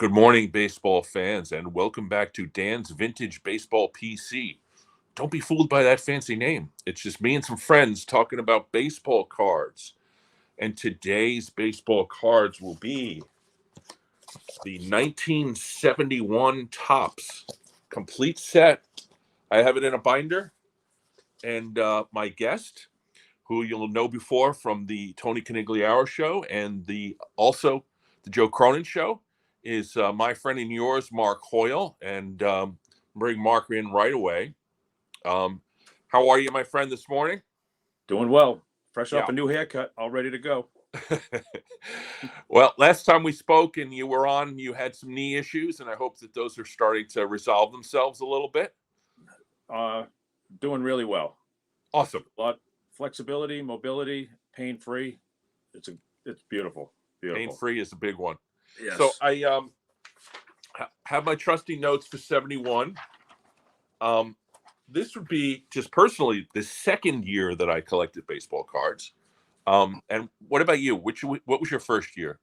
Good morning, baseball fans, and welcome back to Dan's Vintage Baseball PC. Don't be fooled by that fancy name. It's just me and some friends talking about baseball cards. And today's baseball cards will be the 1971 Topps complete set. I have it in a binder. And my guest, who you'll know before from the Tony Canigliaro show and also the Joe Cronin show, is my friend and yours, Mark Hoyle, and bring Mark in right away. How are you, my friend, this morning? Doing well. Fresh off a new haircut, all ready to go. Well, last time we spoke and you were on, you had some knee issues, and I hope that those are starting to resolve themselves a little bit. Doing really well. Awesome. A lot flexibility, mobility, pain-free. It's beautiful. Pain-free is a big one. Yes. So I have my trusty notes for 71. This would be just personally the second year that I collected baseball cards. And what about you? What was your first year?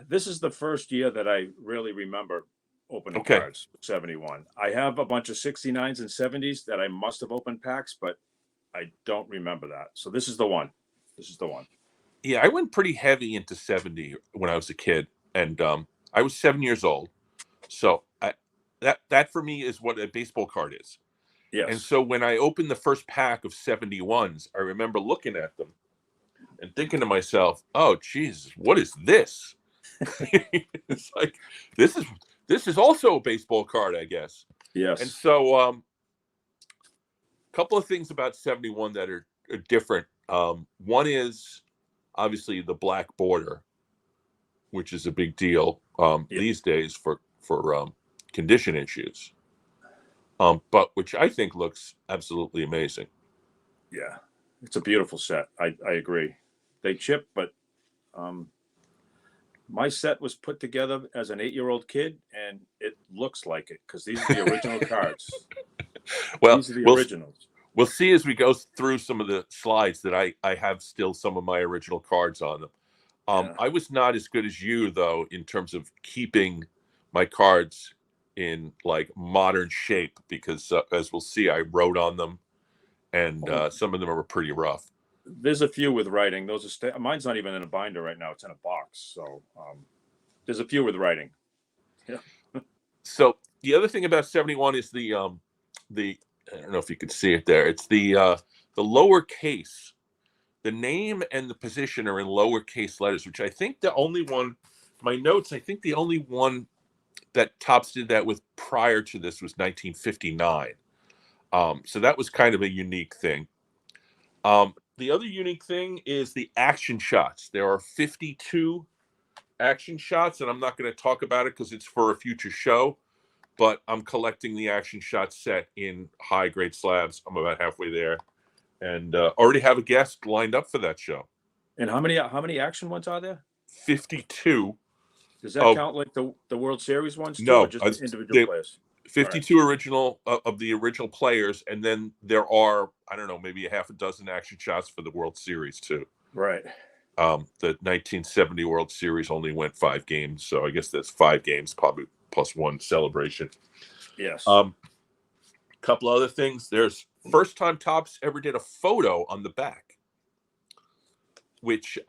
This is the first year that I really remember opening cards. 71. I have a bunch of 69s and 70s that I must have opened packs, but I don't remember that. So this is the one. Yeah, I went pretty heavy into 70 when I was a kid, and I was 7 years old. So that for me is what a baseball card is. Yes. And so when I opened the first pack of 71s, I remember looking at them and thinking to myself, "Oh, Jesus, what is this?" It's like this is also a baseball card, I guess. Yes. And so a couple of things about 71 that are different. One is obviously the black border, which is a big deal these days for condition issues. But which I think looks absolutely amazing. Yeah, it's a beautiful set. I agree. They chip, but my set was put together as an 8-year-old kid, and it looks like it because these are the original cards. Well, these are the originals. We'll see as we go through some of the slides that I have still some of my original cards on them. I was not as good as you, though, in terms of keeping my cards in like modern shape because as we'll see, I wrote on them, and some of them are pretty rough. There's a few with writing. Those are mine's not even in a binder right now. It's in a box. So there's a few with writing. Yeah. So the other thing about 71 is the I don't know if you can see it there. It's the lowercase. The name and the position are in lowercase letters, which I think the only one. My notes. I think the only one that Topps did that with prior to this was 1959. So that was kind of a unique thing. The other unique thing is the action shots. There are 52 action shots, and I'm not going to talk about it because it's for a future show, but I'm collecting the action shot set in high grade slabs. I'm about halfway there, and already have a guest lined up for that show. And how many action ones are there? 52. Does that count like the World Series ones too, no, or just individual players? 52 original of the original players, and then there are, I don't know, maybe a half a dozen action shots for the World Series too. Right. The 1970 World Series only went 5 games, so I guess that's 5 games, probably plus one celebration. Yes. Couple other things. There's first time Topps ever did a photo on the back, which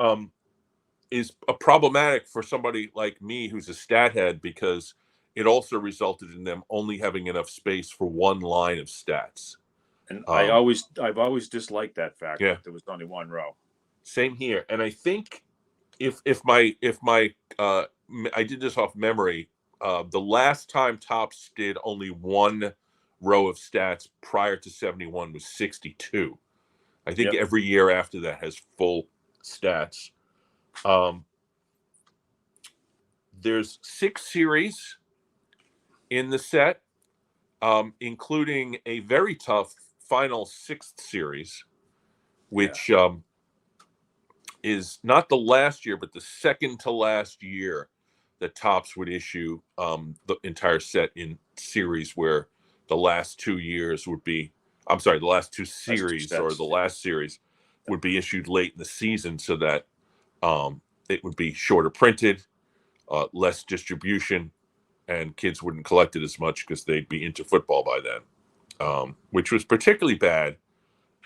is problematic for somebody like me who's a stat head because it also resulted in them only having enough space for one line of stats. And I've always disliked that fact that there was only one row. Same here. And I think if my I did this off memory, the last time Topps did only one row of stats prior to 71 was 62. I think every year after that has full stats. There's 6 series in the set, including a very tough final 6th series, which is not the last year, but the second to last year that Topps would issue the entire set in series, where the last 2 years would be, the last 2 series or the last series would be issued late in the season so that it would be shorter printed. less distribution, and kids wouldn't collect it as much because they'd be into football by then, which was particularly bad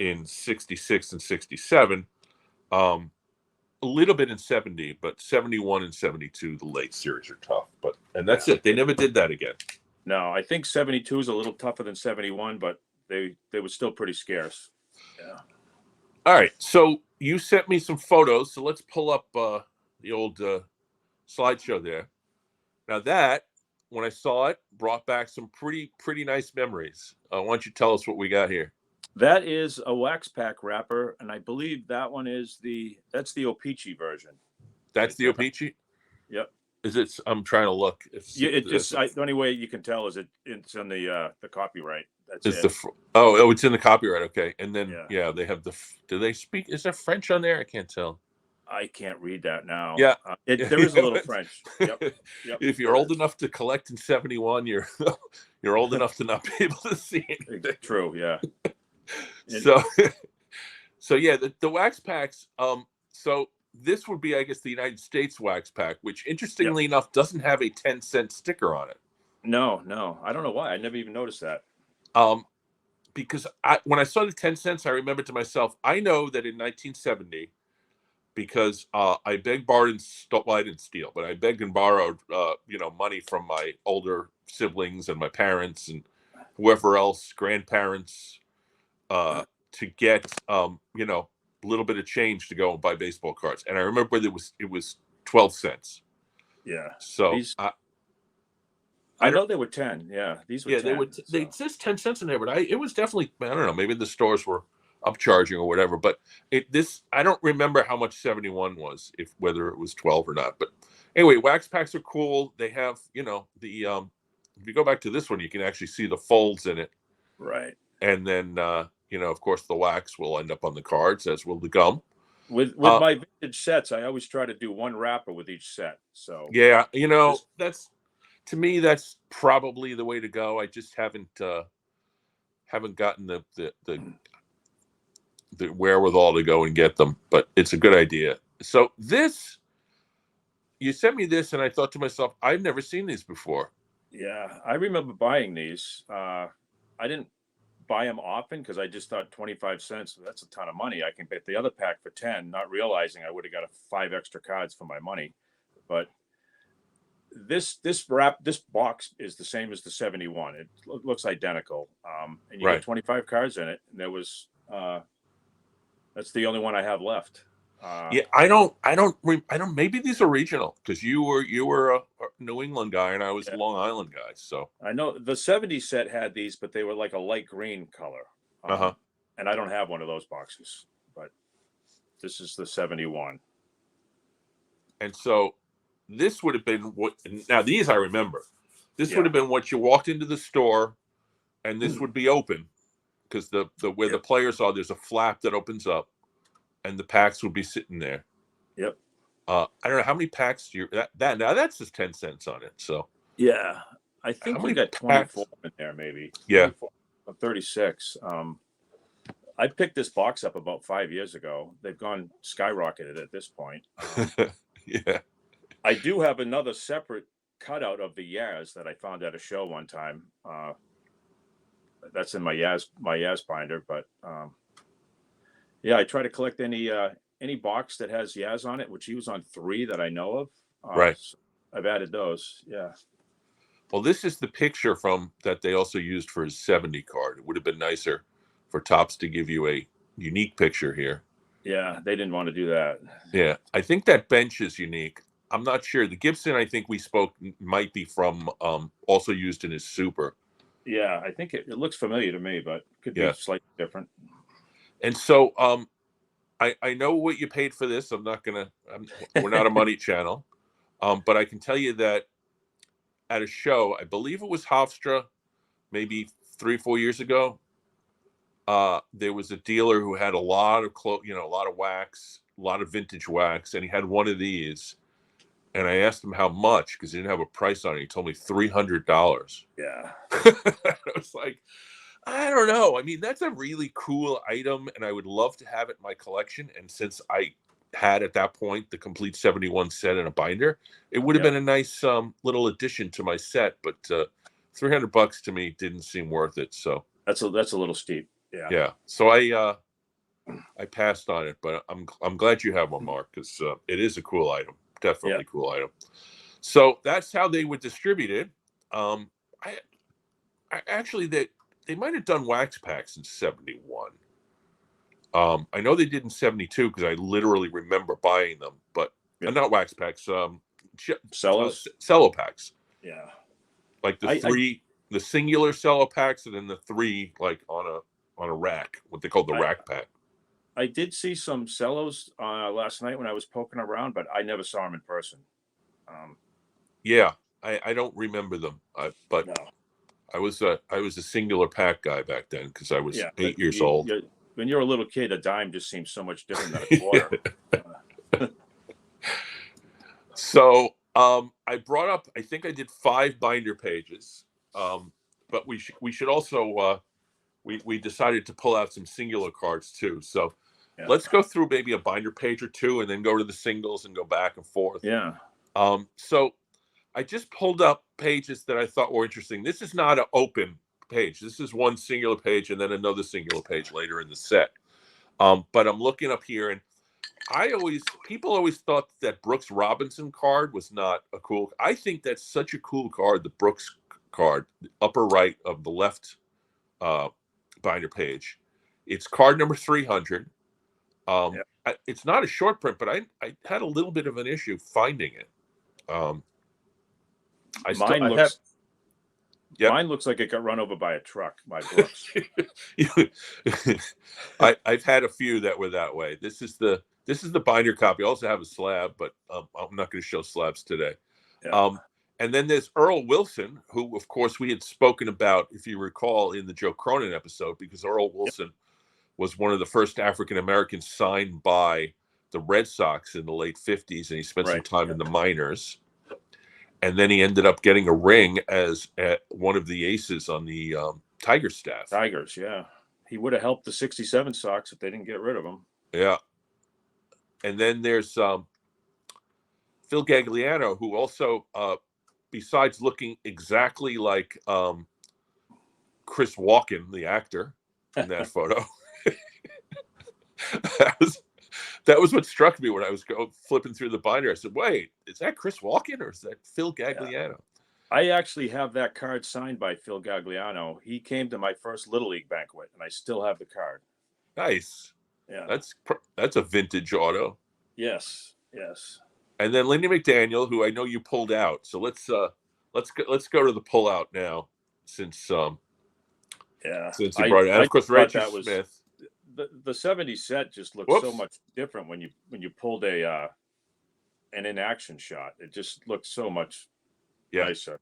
in 66 and 67. A little bit in 70, but 71 and 72, the late series are tough. And that's it. They never did that again. No, I think 72 is a little tougher than 71, but they were still pretty scarce. Yeah. All right. So you sent me some photos. So let's pull up the old slideshow there. Now that, when I saw it, brought back some pretty nice memories. Why don't you tell us what we got here? That is a wax pack wrapper, and I believe that one is that's the O-Pee-Chee version. That's the O-Pee-Chee? Yep. Is it? I'm trying to look. The only way you can tell is it's on the copyright. That's it's it. It's in the copyright. Okay. And then, they have do they speak? Is there French on there? I can't tell. I can't read that now. Yeah. There is a little French. Yep. If you're old enough to collect in 71, you're old enough to not be able to see it. True. Yeah. So yeah, the wax packs. So this would be, I guess, the United States wax pack, which interestingly enough doesn't have a 10-cent sticker on it. No, I don't know why. I never even noticed that. Because when I saw the 10 cents, I remembered to myself, I know that in 1970, because I begged, borrowed, and I didn't steal, but I begged and borrowed, money from my older siblings and my parents and whoever else, grandparents, to get a little bit of change to go and buy baseball cards. And I remember it was 12 cents. Yeah. So I know they were 10. Yeah, these were 10. They says 10 cents in there, but it was definitely, I don't know, maybe the stores were upcharging or whatever. But I don't remember how much 71 was, whether it was 12 or not. But anyway, wax packs are cool. They have, if you go back to this one, you can actually see the folds in it. Right. And then, of course, the wax will end up on the cards, as will the gum. With my vintage sets, I always try to do one wrapper with each set. So yeah, to me, that's probably the way to go. I just haven't gotten the wherewithal to go and get them, but it's a good idea. So you sent me this, and I thought to myself, I've never seen these before. Yeah, I remember buying these. I didn't buy them often because I just thought 25 cents, that's a ton of money. I can get the other pack for 10, not realizing I would have got 5 extra cards for my money. But this box is the same as the 71. It looks identical. And you get 25 cards in it. And there was that's the only one I have left. I don't maybe these are regional, because you were a New England guy and I was a Long Island guy. So I know the 70 set had these, but they were like a light green color. And I don't have one of those boxes, but this is the 71. And so this would have been now these I remember. This would have been what you walked into the store, and this would be open, because where the players are, there's a flap that opens up, and the packs would be sitting there. Yep. I don't know how many packs now that's just 10 cents on it. So yeah, I think we got 24 in there, maybe. Yeah. 36. I picked this box up about 5 years ago. They've gone skyrocketed at this point. Yeah. I do have another separate cutout of the Yaz that I found at a show one time. That's in my Yaz binder, but I try to collect any box that has Yaz on it, which he was on 3 that I know of. Right. So I've added those. Yeah. Well, this is the picture from that they also used for his 70 card. It would have been nicer for Topps to give you a unique picture here. Yeah, they didn't want to do that. Yeah, I think that bench is unique. I'm not sure. The Gibson, I think we spoke, might be from also used in his Super. Yeah, I think it looks familiar to me, but could be slightly different. And so I know what you paid for this. We're not a money channel. But I can tell you that at a show, I believe it was Hofstra, maybe 3-4 years ago, there was a dealer who had a lot of a lot of wax, a lot of vintage wax, and he had one of these. And I asked him how much, because he didn't have a price on it. He told me $300. Yeah. I was like, I don't know. I mean, that's a really cool item, and I would love to have it in my collection. And since I had at that point the complete 71 set in a binder, it would have been a nice little addition to my set. But $300 to me didn't seem worth it. So that's a little steep. Yeah. Yeah. So I passed on it, but I'm glad you have one, Mark, because it is a cool item. Definitely cool item. So that's how they were distributed. I actually they might have done wax packs in 71. I know they did in 72 because I literally remember buying them, but not wax packs, cello packs. Yeah. Like the singular cello packs, and then the 3 like on a rack, what they call the rack pack. I did see some cellos last night when I was poking around, but I never saw them in person. Yeah, I don't remember them, but no. I was a singular pack guy back then because I was 8 years old. When you're a little kid, a dime just seems so much different than a quarter. So I brought up, I think I did 5 binder pages, but we should also we decided to pull out some singular cards too. So let's go through maybe a binder page or 2 and then go to the singles and go back and forth. Yeah. So I just pulled up pages that I thought were interesting. This is not an open page. This is one singular page and then another singular page later in the set. But I'm looking up here, and people always thought that Brooks Robinson card was not a cool. I think that's such a cool card. The Brooks card, the upper right of the left binder page. It's card number 300. It's not a short print, but I had a little bit of an issue finding it. Mine looks like it got run over by a truck. My Brooks. I've had a few that were that way. This is the binder copy. I also have a slab, but I'm not going to show slabs today. Yeah. And then there's Earl Wilson, who, of course, we had spoken about, if you recall, in the Joe Cronin episode, because Earl Wilson was one of the first African Americans signed by the Red Sox in the late 50s, and he spent some time in the minors. And then he ended up getting a ring as one of the aces on the Tiger staff. Tigers, yeah. He would have helped the 67 Sox if they didn't get rid of him. Yeah. And then there's Phil Gagliano, who also, besides looking exactly like Chris Walken, the actor, in that photo, that was what struck me when I was flipping through the binder. I said, wait, is that Chris Walken or is that Phil Gagliano? Yeah. I actually have that card signed by Phil Gagliano. He came to my first Little League banquet, and I still have the card. Nice. Yeah. That's a vintage auto. Yes. And then Lindy McDaniel, who I know you pulled out. So let's go to the pullout now, since you brought it. And of course, Reggie Smith. The 70 set just looks so much different when you pulled an in-action shot. It just looks so much nicer.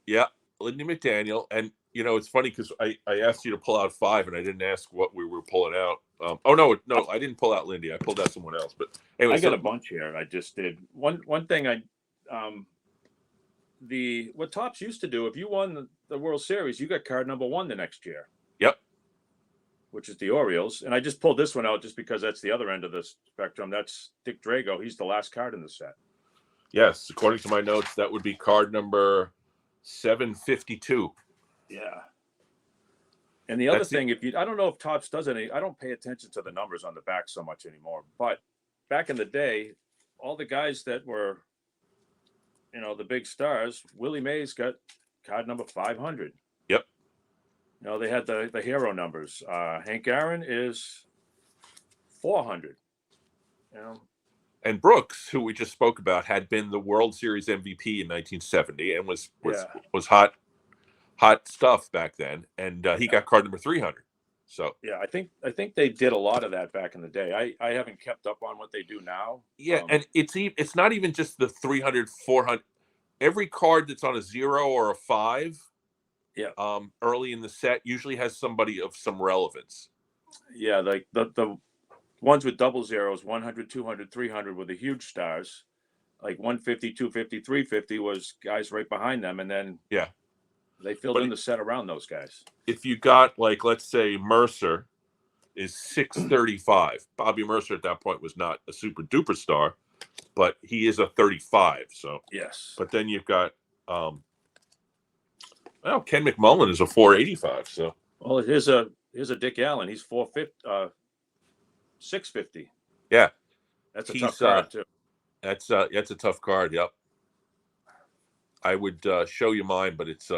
Yeah, Lindy McDaniel. And, it's funny because I asked you to pull out 5, and I didn't ask what we were pulling out. No, I didn't pull out Lindy. I pulled out someone else. But anyway, I got a bunch here. I just did. One thing what Topps used to do, if you won the World Series, you got card number 1 the next year. Yep. Which is the Orioles. And I just pulled this one out just because that's the other end of the spectrum. That's Dick Drago. He's the last card in the set. Yes. According to my notes, that would be card number 752. Yeah. And the other thing, I don't know if Topps does any, I don't pay attention to the numbers on the back so much anymore. But back in the day, all the guys that were, the big stars, Willie Mays got card number 500. Yep. They had the hero numbers. Hank Aaron is 400. And Brooks, who we just spoke about, had been the World Series MVP in 1970 and was hot stuff back then. And he got card number 300. So I think they did a lot of that back in the day. I haven't kept up on what they do now. Yeah, and it's not even just the 300, 400. Every card that's on a 0 or a 5. Yeah. Early in the set usually has somebody of some relevance. Yeah, like the ones with double zeros, 100, 200, 300 were the huge stars. Like 150, 250, 350 was guys right behind them, and then they filled in the set around those guys. If you got, like, let's say Mercer, is 635. Bobby Mercer at that point was not a super duper star, but he is a 35. So Yes. but then you've got well, Ken McMullen is a 485. So Well, here's a Dick Allen. He's 650. yeah, That's a he's tough card too. that's a tough card. Yep. I would show you mine, but it's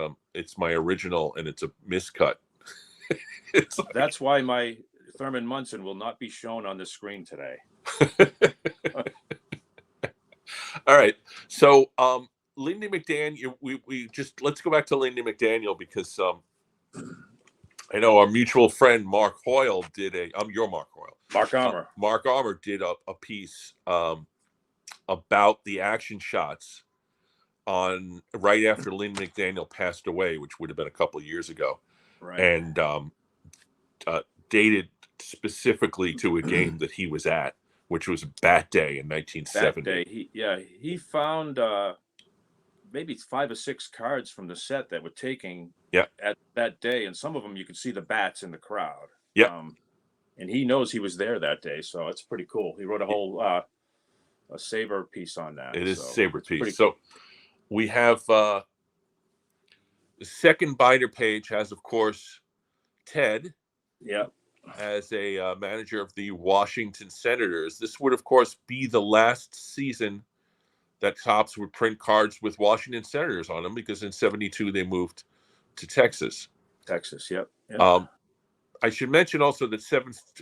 my original and it's a miscut. It's like... That's why my Thurman Munson will not be shown on the screen today. All right. So Lindy McDaniel, we just let's go back to Lindy McDaniel because I know our mutual friend Mark Hoyle did your Mark Hoyle. Mark Armour. Mark Armour did a piece about the action shots on right after Lynn McDaniel passed away, which would have been a couple of years ago, right. And dated specifically to a game that he was at, which was Bat Day in 1970. Bat Day, he found maybe 5 or 6 cards from the set that were taking at that day, and some of them you could see the bats in the crowd. Yeah, and he knows he was there that day, so it's pretty cool. He wrote a whole a SABR piece on that. It is so a SABR piece. Cool. So we have the second binder page has, of course, Ted. Yeah. As a manager of the Washington Senators. This would, of course, be the last season that Topps would print cards with Washington Senators on them because in 72 they moved to Texas. Yep. I should mention also that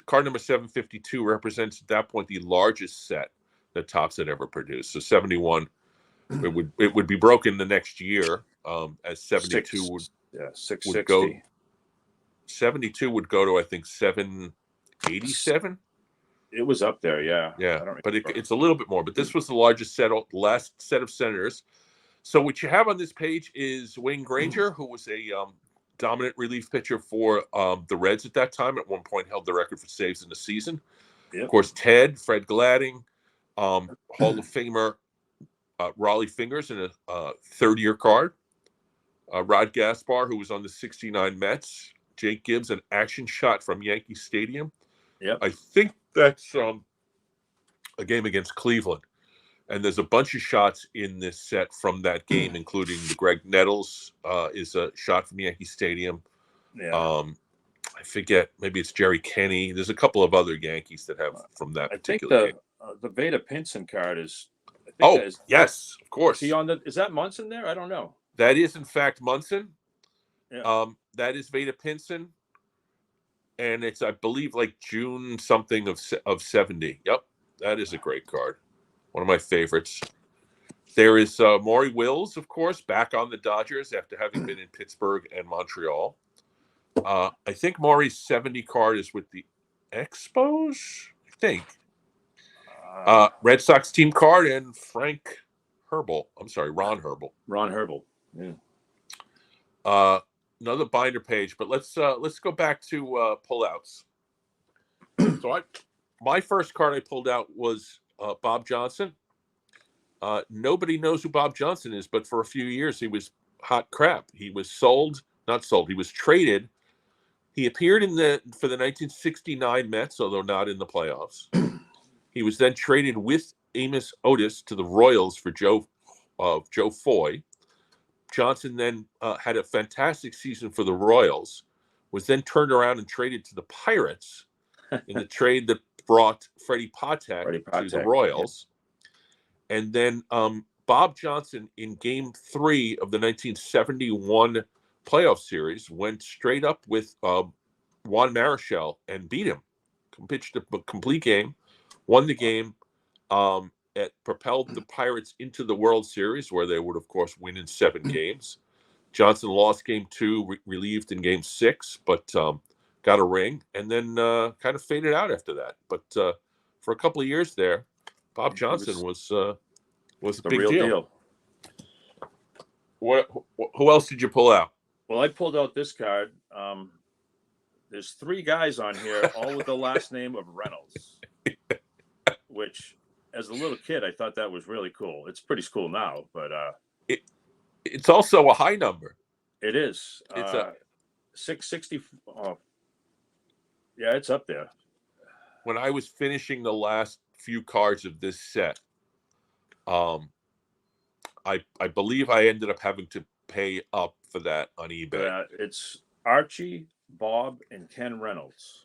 card number 752 represents at that point the largest set that Topps had ever produced. So 71, it would be broken the next year as 72 would go. 72 would go to, I think, 787. It was up there, yeah. But it's a little bit more. But this was the largest last set of Senators. So what you have on this page is Wayne Granger, who was a dominant relief pitcher for the Reds at that time. At one point, held the record for saves in the season. Yep. Of course, Ted, Fred Gladding, Hall of Famer Raleigh Fingers in a third-year card. Rod Gaspar, who was on the 69 Mets. Jake Gibbs, an action shot from Yankee Stadium. Yeah, I think that's a game against Cleveland. And there's a bunch of shots in this set from that game, including the Greg Nettles is a shot from Yankee Stadium. Yeah. I forget, maybe it's Jerry Kenny. There's a couple of other Yankees that have from that particular game. The Veda Pinson card is. Yes, of course. Is that Munson there? I don't know. That is, in fact, Munson. Yeah. That is Veda Pinson, and it's, I believe, like June something of 70. Yep, that is a great card. One of my favorites. There is Maury Wills, of course, back on the Dodgers after having been in Pittsburgh and Montreal. I think Maury's 70 card is with the Expos, I think. Red Sox team card and Ron Herbel. Ron Herbel. Yeah. Another binder page, but let's go back to pullouts. So my first card I pulled out was Bob Johnson. Nobody knows who Bob Johnson is, but for a few years he was hot crap. He was he was traded. He appeared for the 1969 Mets, although not in the playoffs. He was then traded with Amos Otis to the Royals for Joe Foy. Johnson then had a fantastic season for the Royals, was then turned around and traded to the Pirates in the trade that brought Freddie Patek to the Royals. Yeah. And then Bob Johnson in Game 3 of the 1971 playoff series went straight up with Juan Marichal and beat him. Pitched a complete game, won the game. It propelled the Pirates into the World Series, where they would, of course, win in 7 games. Johnson lost Game 2, relieved in Game 6, but got a ring, and then kind of faded out after that. But for a couple of years there, Bob Johnson was a big real deal. Who else did you pull out? Well, I pulled out this card. There's 3 guys on here, all with the last name of Reynolds, which, as a little kid, I thought that was really cool. It's pretty cool now, but it's also a high number. It is. It's a 660. Yeah, it's up there. When I was finishing the last few cards of this set, I believe I ended up having to pay up for that on eBay. It's Archie, Bob, and Ken Reynolds.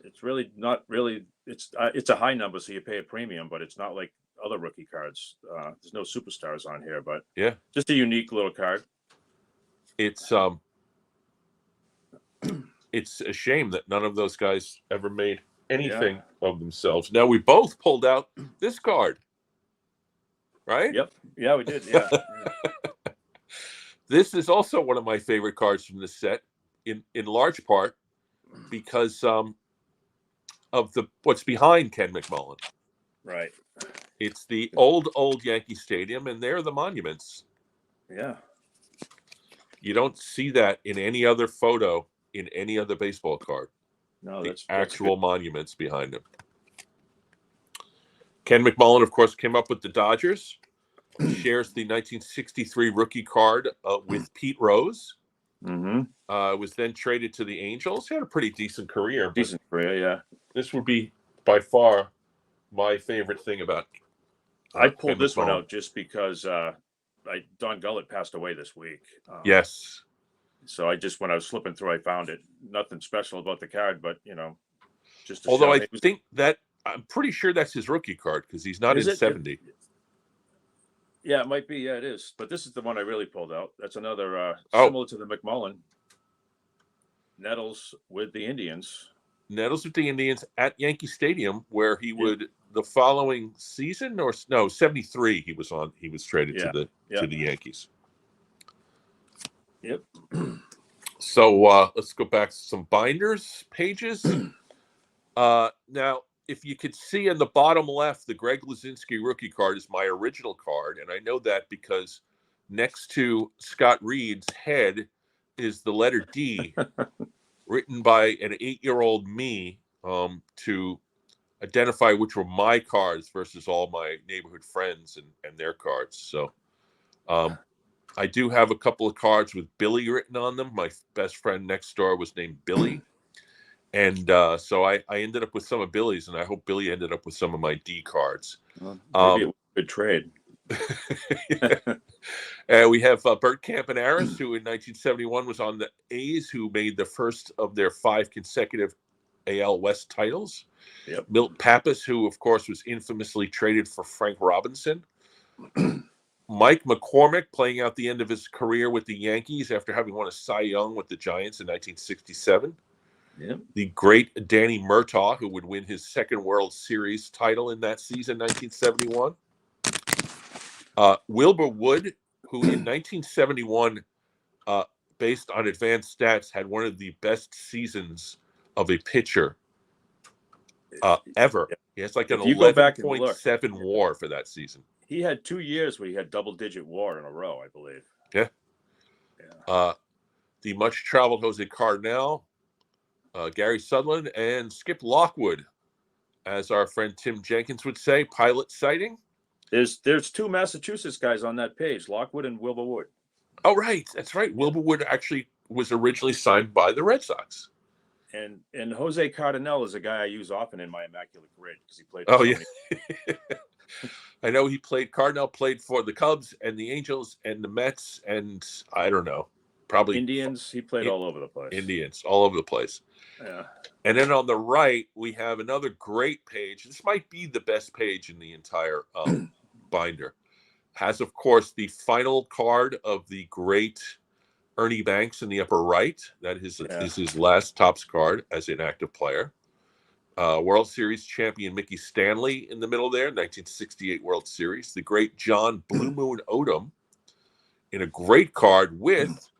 It's really not really. It's a high number, so you pay a premium, but it's not like other rookie cards. There's no superstars on here, but Yeah, just a unique little card. It's a shame that none of those guys ever made anything of themselves. Now we both pulled out this card, right? Yep. Yeah, we did. Yeah. This is also one of my favorite cards from this set, in large part because of what's behind Ken McMullen. Right. It's the old Yankee Stadium, and there are the monuments. Yeah. You don't see that in any other photo in any other baseball card. No, that's actual monuments behind him. Ken McMullen, of course, came up with the Dodgers. Shares the 1963 rookie card with Pete Rose. Mm-hmm. Was then traded to the Angels. He had a pretty decent career. Decent career, yeah. This would be by far my favorite thing about. I pulled this one out just because Don Gullett passed away this week. Yes. So when I was flipping through, I found it. Nothing special about the card, but just. Although I'm pretty sure that's his rookie card because he's not in 70. Yeah, it might be. Yeah, it is. But this is the one I really pulled out. That's another similar to the McMullen. Nettles with the Indians. Nettles with the Indians at Yankee Stadium, where he would the following season, or no, 73. He was traded to the Yankees. Yep. So let's go back to some binders pages. Now, if you could see in the bottom left, the Greg Luzinski rookie card is my original card, and I know that because next to Scott Reed's head is the letter D, written by an 8-year-old me to identify which were my cards versus all my neighborhood friends and their cards. So I do have a couple of cards with Billy written on them. My best friend next door was named Billy. And so I ended up with some of Billy's, and I hope Billy ended up with some of my D cards. Well, maybe it was a good trade. We have Bert Campaneris, who in 1971 was on the A's, who made the first of their 5 consecutive AL West titles. Yep. Milt Pappas, who, of course, was infamously traded for Frank Robinson. Mike McCormick, playing out the end of his career with the Yankees after having won a Cy Young with the Giants in 1967. Yep. The great Danny Murtaugh, who would win his second World Series title in that season, 1971. Wilbur Wood, who in 1971, based on advanced stats, had one of the best seasons of a pitcher ever. He has like an 11.7 WAR for that season. He had 2 years where he had double-digit WAR in a row, I believe. Yeah. The much-traveled Jose Cardinal, Gary Sutherland, and Skip Lockwood, as our friend Tim Jenkins would say, pilot sighting. There's 2 Massachusetts guys on that page, Lockwood and Wilbur Wood. Oh, right. That's right. Wilbur Wood actually was originally signed by the Red Sox. And Jose Cardinal is a guy I use often in my Immaculate Grid because he played. Oh, yeah. I know Cardinal played for the Cubs and the Angels and the Mets and I don't know, probably Indians. He played all over the place. Indians, all over the place. Yeah. And then on the right, we have another great page. This might be the best page in the entire binder. Has, of course, the final card of the great Ernie Banks in the upper right. That is his last Topps card as an active player. World Series champion Mickey Stanley in the middle there, 1968 World Series. The great John Blue Moon Odom in a great card with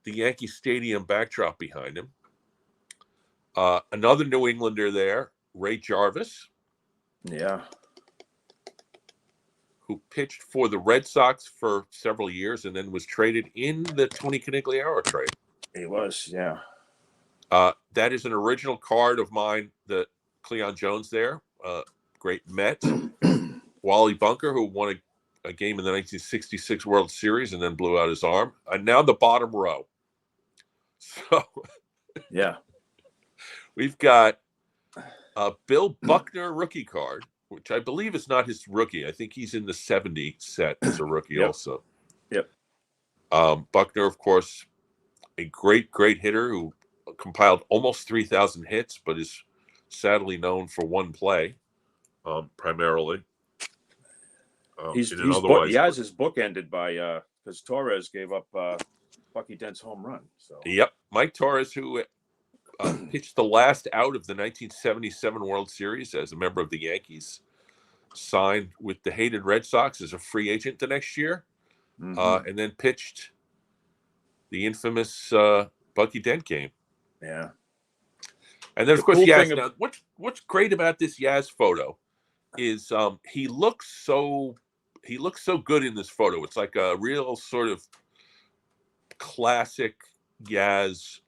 the Yankee Stadium backdrop behind him. Another New Englander there, Ray Jarvis. Yeah. Who pitched for the Red Sox for several years and then was traded in the Tony Conigliaro trade. He was, yeah. That is an original card of mine, the Cleon Jones there, great Met. Wally Bunker, who won a game in the 1966 World Series and then blew out his arm. And now the bottom row. So, yeah. We've got a Bill Buckner rookie card, which I believe is not his rookie. I think he's in the 70 set as a rookie Yep. also. Yep. Buckner, of course, a great hitter who compiled almost 3,000 hits, but is sadly known for one play, primarily. His book ended by because Torres gave up Bucky Dent's home run. So yep, Mike Torres, who pitched the last out of the 1977 World Series as a member of the Yankees, signed with the hated Red Sox as a free agent the next year, and then pitched the infamous Bucky Dent game. Yeah. And then, of course, Yaz. Now, what's great about this Yaz photo is he looks so good in this photo. It's like a real sort of classic Yaz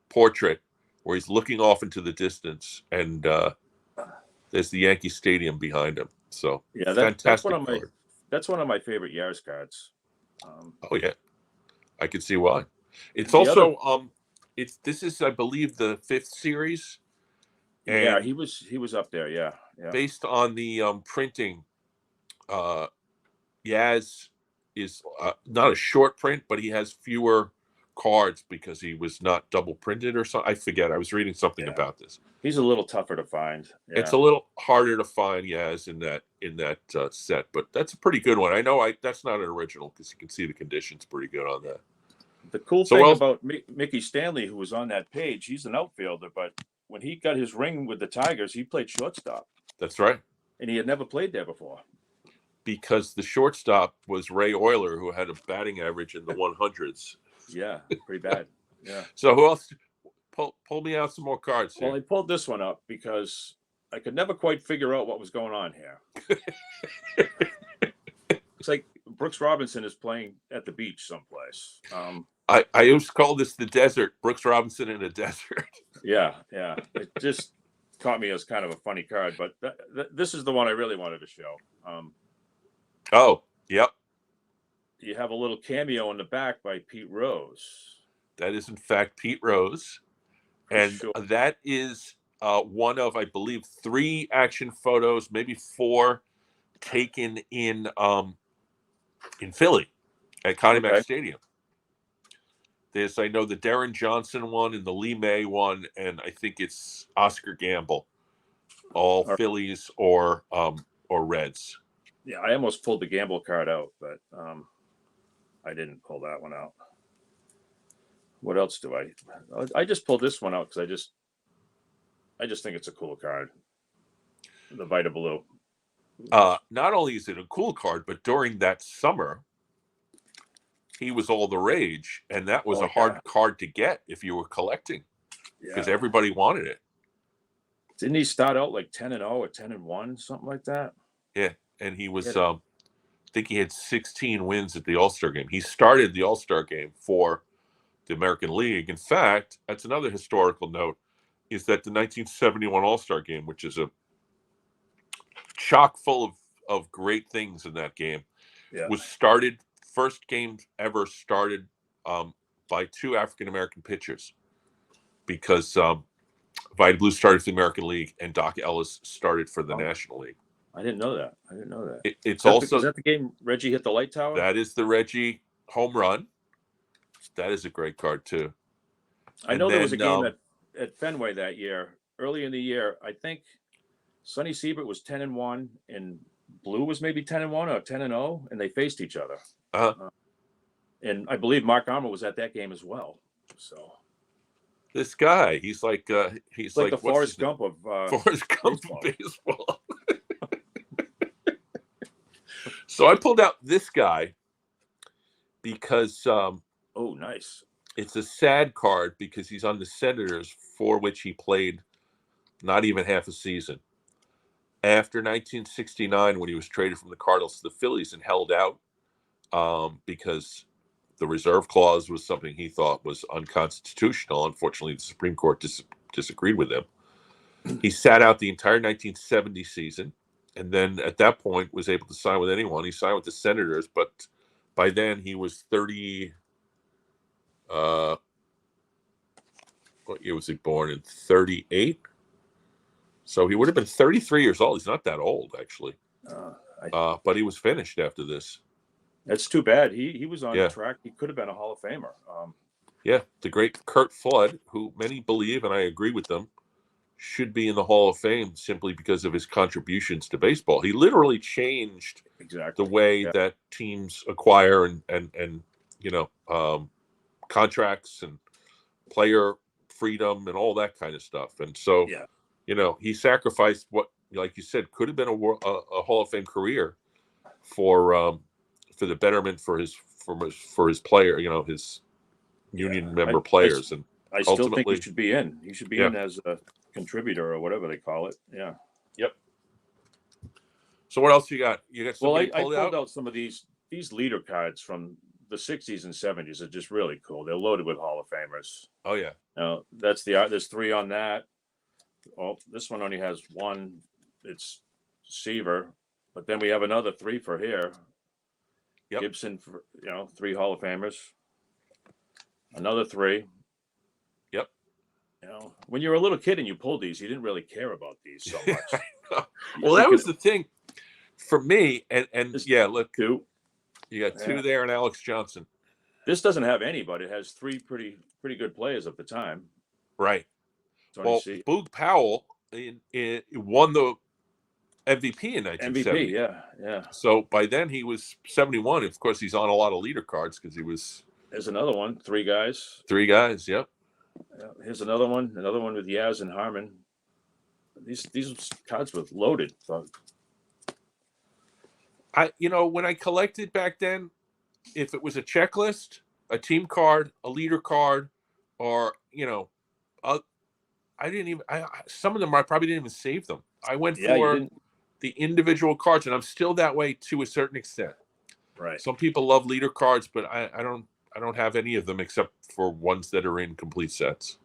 portrait where he's looking off into the distance, and there's the Yankee Stadium behind him. So yeah, that's one of my favorite Yaz cards. Oh yeah, I can see why. It's also this is, I believe, the 5th series. And yeah, he was up there. Yeah. Based on the printing, Yaz is not a short print, but he has fewer cards because he was not double printed or something. I forget. I was reading something about this. He's a little tougher to find. Yeah. It's a little harder to find Yaz in that set, but that's a pretty good one. I know that's not an original because you can see the conditions pretty good on that. The cool thing about Mickey Stanley, who was on that page, he's an outfielder, but when he got his ring with the Tigers, he played shortstop. That's right. And he had never played there before. Because the shortstop was Ray Euler, who had a batting average in the 100s. Yeah, pretty bad. Yeah. So who else? Pull me out some more cards here. Well, I pulled this one up because I could never quite figure out what was going on here. It's like Brooks Robinson is playing at the beach someplace. I always call this the desert. Brooks Robinson in a desert. Yeah. It just caught me as kind of a funny card, but this is the one I really wanted to show. Oh, yep. You have a little cameo in the back by Pete Rose. That is, in fact, Pete Rose. And that is one of, I believe, 3 action photos, maybe 4, taken in Philly at Connie Mack Stadium. There's, I know, the Darren Johnson one and the Lee May one, and I think it's Oscar Gamble, all Phillies or Reds. Yeah, I almost pulled the Gamble card out, but I didn't pull that one out. What else do I just pulled this one out because I just think it's a cool card. The Vita Blue. Not only is it a cool card, but during that summer, he was all the rage, and that was a hard card to get if you were collecting, because everybody wanted it. Didn't he start out like 10-0 or 10-1, something like that? Yeah, and he was, I think he had 16 wins at the All-Star game. He started the All-Star game for the American League. In fact, that's another historical note, is that the 1971 All-Star game, which is a chock full of great things in that game, was started, first game ever started by 2 African-American pitchers, because Vita Blue started for the American League and Doc Ellis started for the National League. I didn't know that. It's also... Is that the game Reggie hit the light tower? That is the Reggie home run. That is a great card, too. I know there was a game at Fenway that year. Early in the year, I think Sonny Siebert was 10-1 and Blue was maybe 10-1 or 10-0, and they faced each other. And I believe Mark Armour was at that game as well. So this guy, he's like the Forrest Gump of baseball. So I pulled out this guy because nice. It's a sad card because he's on the Senators, for which he played not even half a season. After 1969, when he was traded from the Cardinals to the Phillies and held out because the reserve clause was something he thought was unconstitutional. Unfortunately, the Supreme Court disagreed with him. He sat out the entire 1970 season, and then at that point was able to sign with anyone. He signed with the Senators, but by then he was 30. what year was he born in? 38. So he would have been 33 years old. He's not that old, actually. But he was finished after this. That's too bad. He was on Yeah. track. He could have been a Hall of Famer. Yeah, the great Kurt Flood, who many believe, and I agree with them, should be in the Hall of Fame simply because of his contributions to baseball. He literally changed Exactly the way that teams acquire and contracts and player freedom and all that kind of stuff. And so, he sacrificed what, like you said, could have been a Hall of Fame career for the betterment for his player, his union member players. And I still think he should be in. He should be in as a contributor or whatever they call it. Yeah. Yep. So what else you got? You got somebody I pulled out some of these leader cards from the 60s and 70s are just really cool. They're loaded with Hall of Famers. Oh yeah. Now there's 3 on that. Oh, this one only has 1. It's SABR, but then we have another 3 for here. Yep. Gibson for 3 Hall of Famers. Another 3. Yep. When you're a little kid and you pulled these, you didn't really care about these so much. Well, that was the thing for me. And look, 2. You got 2 there and Alex Johnson. This doesn't have any, but it has 3 pretty good players at the time. Right. Well, Boog Powell won the MVP in 1970. MVP, yeah. So by then he was 71. Of course, he's on a lot of leader cards because he was. There's another one. 3 guys. 3 guys. Yep. Yeah, here's another one. Another one with Yaz and Harmon. These cards were loaded. So. When I collected back then, if it was a checklist, a team card, a leader card, or I didn't even. Some of them I probably didn't even save them. I went for the individual cards, and I'm still that way to a certain extent. Right. Some people love leader cards, but I don't have any of them except for ones that are in complete sets.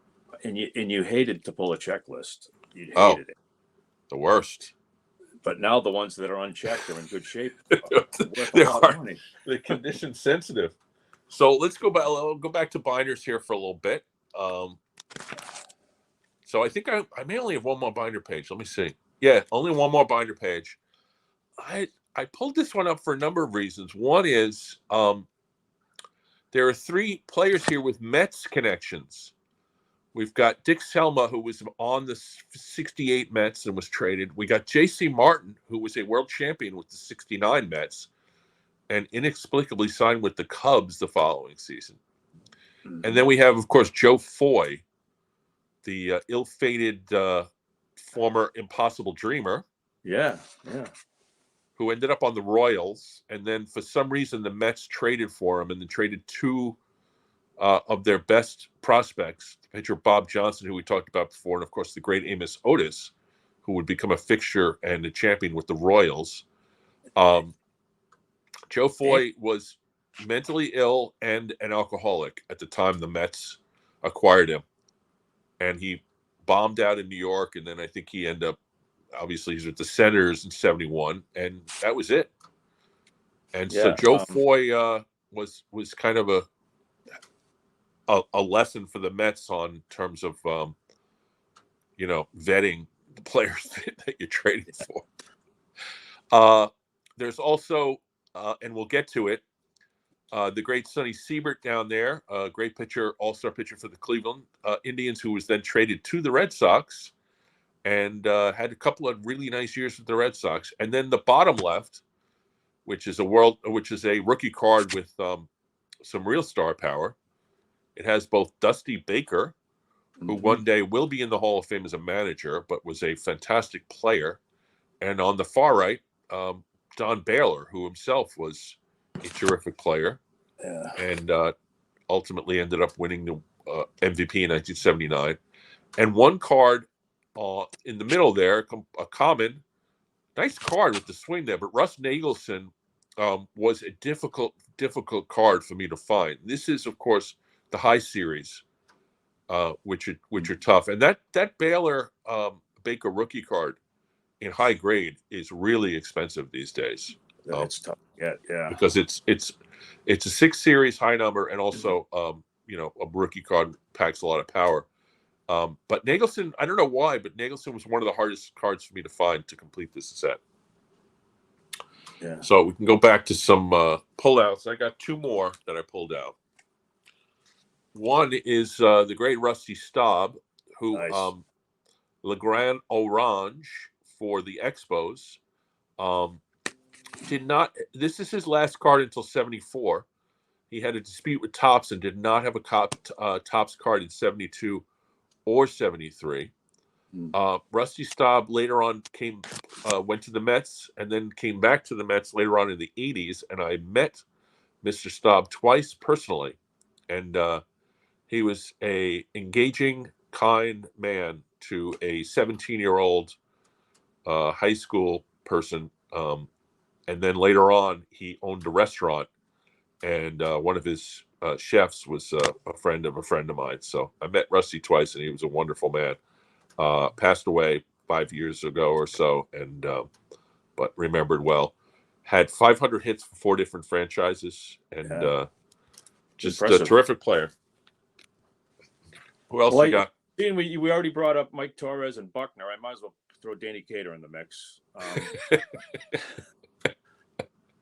And you hated to pull a checklist. You hated it. The worst. But now the ones that are unchecked are in good shape. They're condition sensitive. So let's go back. I'll go back to binders here for a little bit. So I think I may only have one more binder page. Let me see. Yeah, only one more binder page. I pulled this one up for a number of reasons. One is there are 3 players here with Mets connections. We've got Dick Selma, who was on the 68 Mets and was traded. We got J.C. Martin, who was a world champion with the 69 Mets and inexplicably signed with the Cubs the following season. Mm-hmm. And then we have, of course, Joe Foy, the ill-fated former Impossible Dreamer. Yeah. Who ended up on the Royals. And then for some reason, the Mets traded for him and then traded 2 of their best prospects, the pitcher Bob Johnson, who we talked about before, and of course the great Amos Otis, who would become a fixture and a champion with the Royals. Joe Foy was mentally ill and an alcoholic at the time the Mets acquired him. And he bombed out in New York, and then I think he ended up, obviously he's with the Senators in 71, and that was it. And so Joe Foy was kind of a lesson for the Mets on terms of vetting the players that you're trading for. There's also and we'll get to it, the great Sonny Siebert down there, great pitcher, all-star pitcher for the Cleveland Indians, who was then traded to the Red Sox and had a couple of really nice years with the Red Sox. And then the bottom left, which is a rookie card with some real star power. It has both Dusty Baker, who one day will be in the Hall of Fame as a manager, but was a fantastic player. And on the far right, Don Baylor, who himself was a terrific player, and ultimately ended up winning the MVP in 1979. And one card in the middle there, a common, nice card with the swing there, but Russ Nagelson was a difficult card for me to find. This is, of course, the high series, which are tough. And that Baylor Baker rookie card in high grade is really expensive these days. It's tough. Yeah. Because it's a 6 series high number, and also a rookie card packs a lot of power. But Nagelson, I don't know why, but Nagelson was one of the hardest cards for me to find to complete this set. Yeah. So we can go back to some pullouts. I got two more that I pulled out. One is the great Rusty Staub, who Nice. Le Grand Orange for the Expos. Did not. This is his last card until 74. He had a dispute with Topps and did not have a Topps card in 72 or 73. Rusty Staub later on went to the Mets and then came back to the Mets later on in the 80s. And I met Mr. Staub twice personally. And he was a engaging, kind man to a 17-year-old high school person. And then later on, he owned a restaurant. And one of his chefs was a friend of mine. So I met Rusty twice, and he was a wonderful man. Passed away 5 years ago or so, and but remembered well. Had 500 hits for 4 different franchises, and just Impressive. a terrific player. Who else you got? Seeing we already brought up Mike Torres and Buckner. I might as well throw Danny Cater in the mix.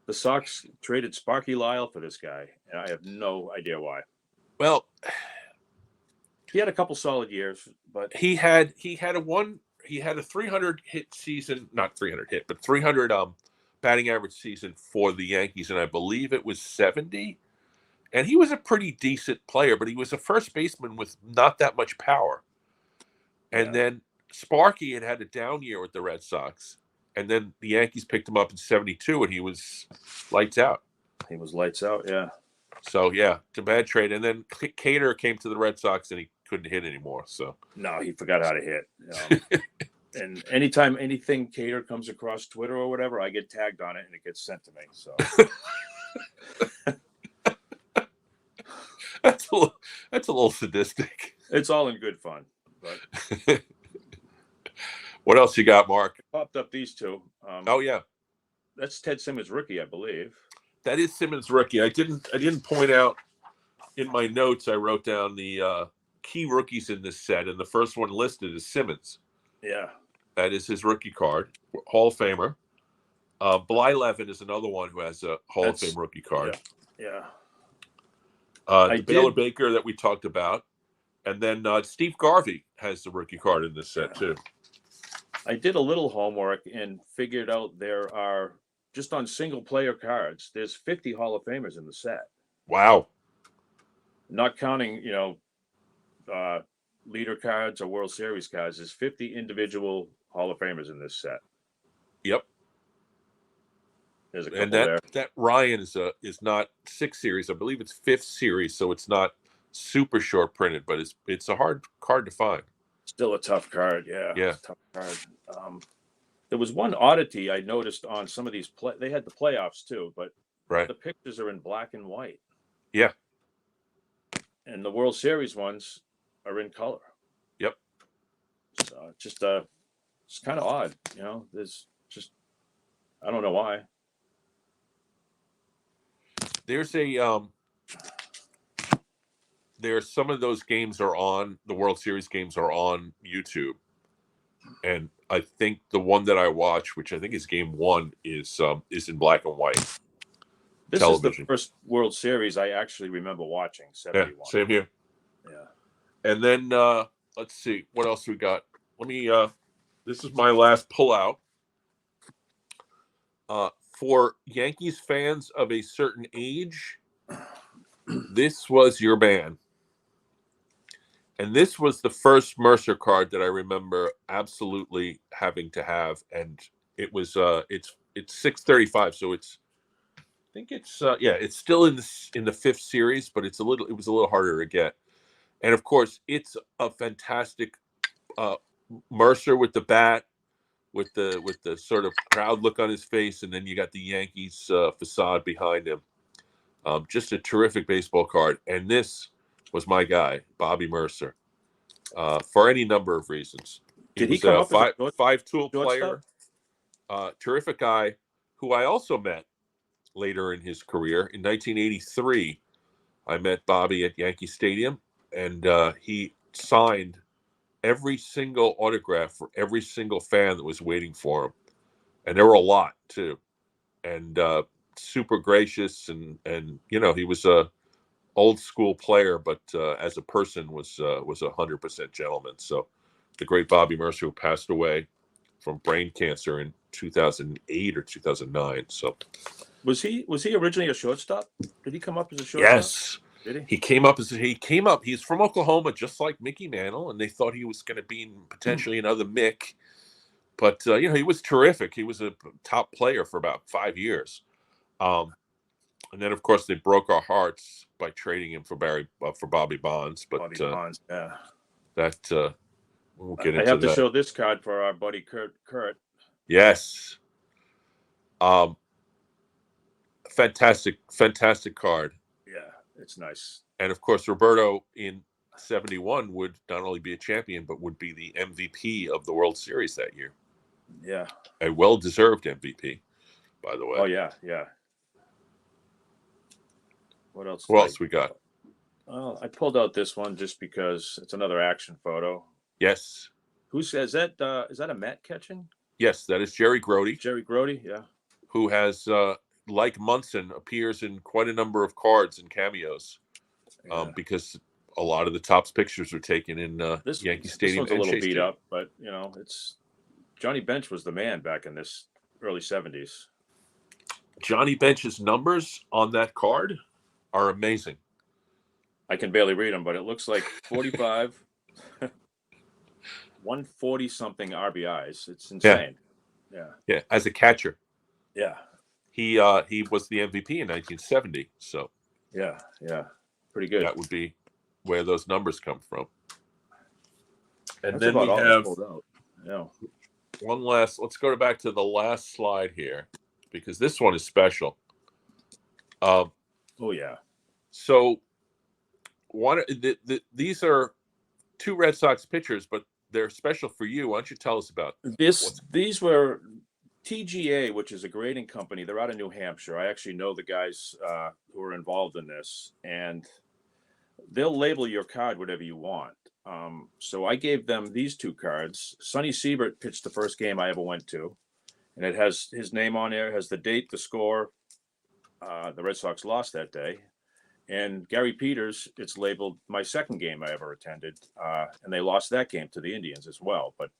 The Sox traded Sparky Lyle for this guy, and I have no idea why. Well, he had a couple solid years, but he had a 300 hit season, not 300 hit, but 300 batting average season for the Yankees, and I believe it was 70. And he was a pretty decent player, but he was a first baseman with not that much power. And then Sparky had a down year with the Red Sox. And then the Yankees picked him up in 72, and he was lights out. He was lights out, yeah. So, yeah, it's a bad trade. And then Cater came to the Red Sox, and he couldn't hit anymore. So no, he forgot how to hit. And anytime anything Cater comes across Twitter or whatever, I get tagged on it, and it gets sent to me. So that's a little sadistic. It's all in good fun. But what else you got, Mark? Popped up these two. Oh yeah, that's Ted Simmons rookie, I believe. That is Simmons rookie. I didn't point out in my notes. I wrote down the key rookies in this set, and the first one listed is Simmons. Yeah, that is his rookie card, Hall of Famer. Blyleven is another one who has a Hall of Fame rookie card. Yeah. Baylor Baker that we talked about, and then Steve Garvey has the rookie card in this set too. I did a little homework and figured out there are, just on single player cards, there's 50 Hall of Famers in the set. Wow. Not counting, leader cards or World Series cards, there's 50 individual Hall of Famers in this set. Yep. There's a couple and there. that Ryan is not 6 series. I believe it's 5th series, so it's not super short printed, but it's a hard card to find. Still a tough card, yeah. Yeah. Tough card. There was one oddity I noticed on some of these they had the playoffs too, but the pictures are in black and white. Yeah. And the World Series ones are in color. Yep. So it's kind of odd, There's just, I don't know why. There's some of those games are on, the World Series games are on YouTube. And I think the one that I watch, which I think is game 1, is in black and white. This television. Is the first World Series I actually remember watching, 71. Yeah, same here. Yeah. And then let's see, what else we got? Let me this is my last pullout. For Yankees fans of a certain age, this was your man. And this was the first Mercer card that I remember absolutely having to have, and it was it's 635, so I think it's still in the 5th series, but it was a little harder to get. And of course, it's a fantastic Mercer with the bat, with the sort of proud look on his face, and then you got the Yankees facade behind him. Just a terrific baseball card, and this was my guy, Bobby Mercer, for any number of reasons. Did he come up as a five-tool player, terrific guy, who I also met later in his career. In 1983, I met Bobby at Yankee Stadium, and he signed every single autograph for every single fan that was waiting for him, and there were a lot too. And super gracious, and he was a old school player, but as a person was 100% gentleman. So the great Bobby Mercer, who passed away from brain cancer in 2008 or 2009. So was he originally a shortstop? Did he come up as a shortstop? yes, Did he? he came up. He's from Oklahoma, just like Mickey Mantle, and they thought he was going to be potentially another Mick. But he was terrific. He was a top player for about 5 years. And then, of course, they broke our hearts by trading him for Bobby Bonds. But Bobby Bonds, yeah. That we'll get into I have to that. show this card for our buddy Kurt. Yes. Fantastic card. Yeah, it's nice. And of course, Roberto in 71 would not only be a champion, but would be the MVP of the World Series that year. Yeah. A well-deserved MVP, by the way. Oh, yeah, yeah. What else? Who else we got? I pulled out this one just because it's another action photo. Yes. Who says that? Is that a Met catching? Yes, that is Jerry Grody. Jerry Grody, yeah. Who has, like Munson, appears in quite a number of cards and cameos, because a lot of the Topps pictures are taken in Yankee Stadium. This one's a little beat up, but it's Johnny Bench was the man back in this early 70s. Johnny Bench's numbers on that card are amazing. I can barely read them, but it looks like 45, 140 something RBIs. It's insane. Yeah. As a catcher. Yeah. He was the MVP in 1970. So yeah, pretty good. That would be where those numbers come from. And That's then about we all have pulled out. Yeah. one last. Let's go back to the last slide here, because this one is special. Oh yeah. So these are two Red Sox pitchers, but they're special for you. Why don't you tell us about this? These were TGA, which is a grading company. They're out of New Hampshire. I actually know the guys who are involved in this, and they'll label your card whatever you want. So I gave them these two cards. Sonny Siebert pitched the first game I ever went to, and it has his name on there, has the date, the score. The Red Sox lost that day. And Gary Peters, it's labeled my second game I ever attended, and they lost that game to the Indians as well. But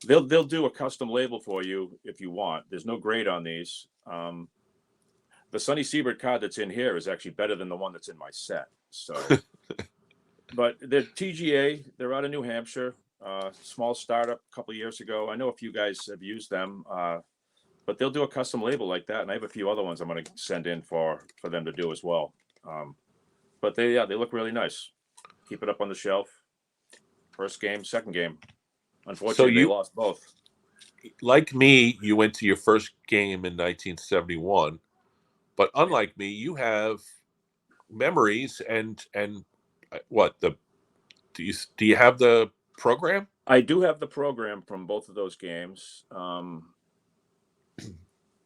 they'll do a custom label for you if you want. There's no grade on these. The Sonny Siebert card that's in here is actually better than the one that's in my set. So, but they're TGA. They're out of New Hampshire. Small startup a couple of years ago. I know a few guys have used them, but they'll do a custom label like that. And I have a few other ones I'm going to send in for them to do as well. But they look really nice. Keep it up on the shelf. First game, second game. Unfortunately, they lost both. Like me, you went to your first game in 1971, but unlike me, you have memories and what do you have the program? I do have the program from both of those games.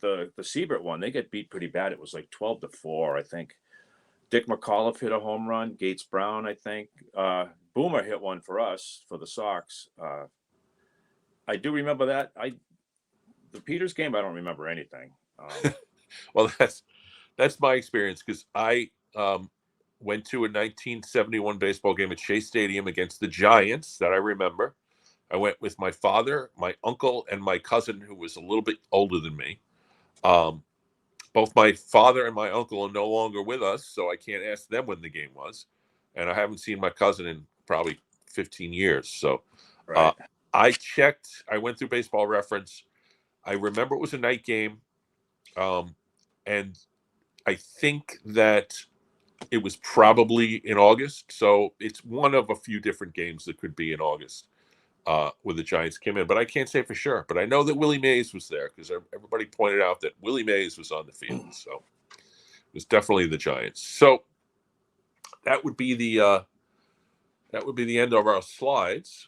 The Siebert one, they get beat pretty bad. It was like 12-4, I think. Dick McAuliffe hit a home run. Gates Brown, I think. Boomer hit one for us, for the Sox. I do remember that. The Peters game, I don't remember anything. Well, that's my experience, because I went to a 1971 baseball game at Shea Stadium against the Giants that I remember. I went with my father, my uncle, and my cousin, who was a little bit older than me. Both my father and my uncle are no longer with us, so I can't ask them when the game was. And I haven't seen my cousin in probably 15 years. So Right. I checked. I went through Baseball Reference. I remember it was a night game. And I think that it was probably in August. So it's one of a few different games that could be in August where the Giants came in. But I can't say for sure. But I know that Willie Mays was there, because everybody pointed out that Willie Mays was on the field. So it was definitely the Giants. So that would be the end of our slides.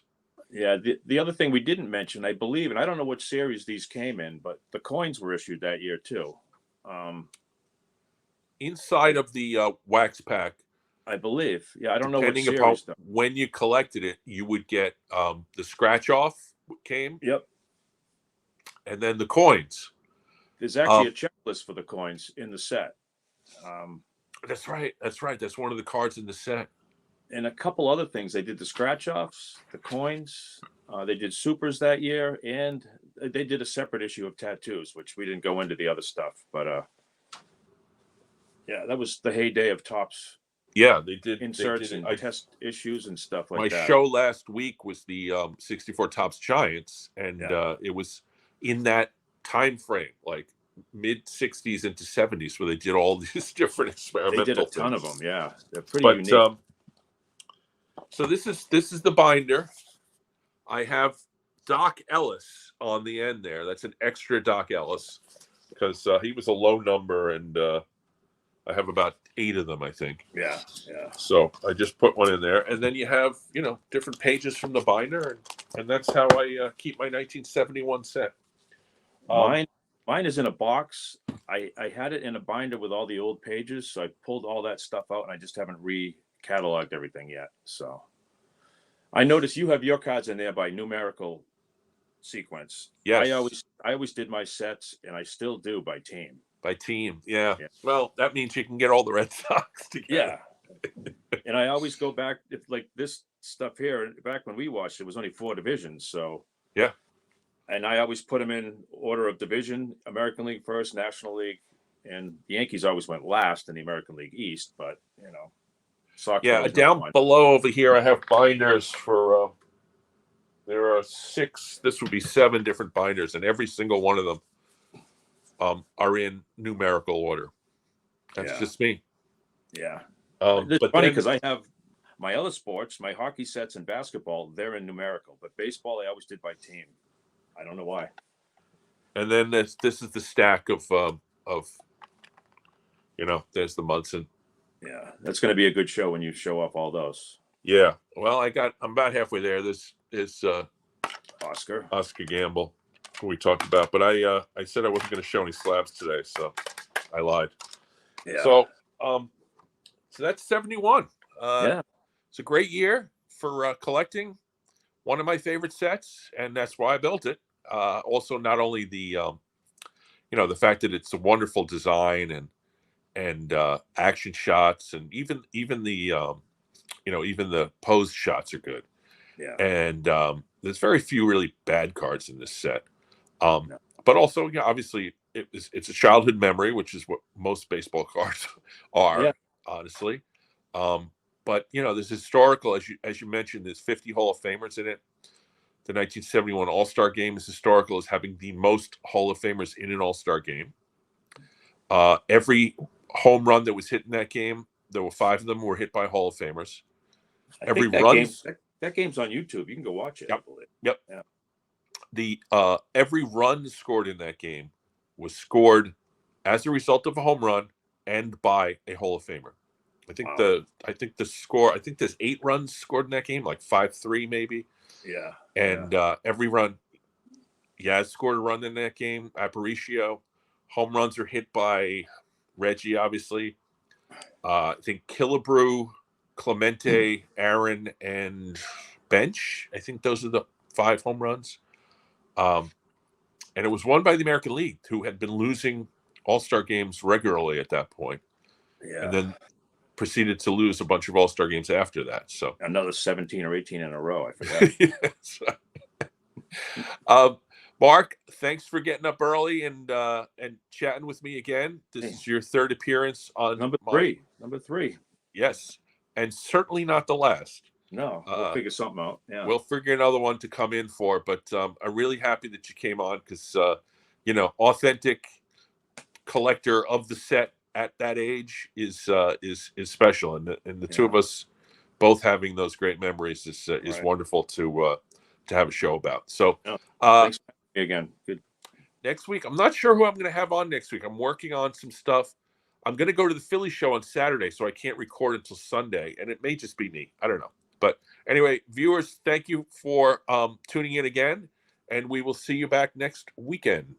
Yeah, the other thing we didn't mention, I believe, and I don't know which series these came in, but the coins were issued that year too. Inside of the wax pack, I believe. Yeah, I don't know what Depending upon series though. when you collected it, you would get the scratch off came, Yep. and then the coins. There's actually a checklist for the coins in the set. That's right. That's right. That's one of the cards in the set. And a couple other things. They did the scratch offs, the coins. They did supers that year, and they did a separate issue of tattoos, which we didn't go into the other stuff. But yeah, that was the heyday of Topps Yeah, they did. inserts They did. and test issues and stuff like My that. show last week was the 64 Topps Giants, and it was in that time frame, like mid 60s into 70s, where they did all these different experimental They did a ton things. of them. Yeah, they're pretty unique. So this is the binder. I have Doc Ellis on the end there. That's an extra Doc Ellis because he was a low number, and I have about 8 of them, I think. Yeah. So I just put one in there, and then you have different pages from the binder, and that's how I keep my 1971 set. Mine is in a box. I had it in a binder with all the old pages, so I pulled all that stuff out, and I just haven't re-cataloged everything yet. So I noticed you have your cards in there by numerical sequence. Yes. I always did my sets, and I still do by team. By team, yeah. Well, that means you can get all the Red Sox together. Yeah. And I always go back, if like this stuff here, back when we watched, it was only 4 divisions. So yeah. And I always put them in order of division: American League first, National League, and the Yankees always went last in the American League East. But Sox. Yeah, down below over here, I have binders for. There are 6. This would be 7 different binders, and every single one of them are in numerical order. That's just me. Yeah. But it's funny because I have my other sports, my hockey sets and basketball, they're in numerical, but baseball I always did by team. I don't know why. And then this is the stack of there's the Munson. Yeah, that's going to be a good show when you show off all those. Yeah. Well, I'm about halfway there. This is Oscar Gamble, who we talked about, but I said I wasn't going to show any slabs today, so I lied. Yeah. So that's 71. Yeah. It's a great year for collecting. One of my favorite sets, and that's why I built it. Also, not only the the fact that it's a wonderful design and action shots, and even the even the pose shots are good. Yeah. And there's very few really bad cards in this set. But also, obviously, it's a childhood memory, which is what most baseball cards are, honestly. But there's historical, as you mentioned, there's 50 Hall of Famers in it. The 1971 All-Star Game is historical as having the most Hall of Famers in an All-Star game. Every home run that was hit in that game, there were 5 of them were hit by Hall of Famers. Every run. That game's on YouTube. You can go watch it. Yep. I believe. Yep. Yeah. The every run scored in that game was scored as a result of a home run and by a Hall of Famer. I think the score. I think there's 8 runs scored in that game, like 5-3 maybe. Yeah. And every run, scored a run in that game. Aparicio. Home runs are hit by Reggie, obviously. I think Killebrew, Clemente, Aaron, and Bench. I think those are the 5 home runs. And it was won by the American League, who had been losing All-Star games regularly at that point. Yeah. And then proceeded to lose a bunch of All-Star games after that. So another 17 or 18 in a row. I forgot. Mark, thanks for getting up early and chatting with me again. This is your 3rd appearance on number 3. Number 3. Yes, and certainly not the last. No, we'll figure something out. Yeah, we'll figure another one to come in for. But I'm really happy that you came on because authentic collector of the set at that age is special, and the 2 of us both having those great memories is wonderful to have a show about. So thanks again. Good. Next week, I'm not sure who I'm going to have on next week. I'm working on some stuff. I'm going to go to the Philly show on Saturday, so I can't record until Sunday, and it may just be me. I don't know. But anyway, viewers, thank you for tuning in again, and we will see you back next weekend.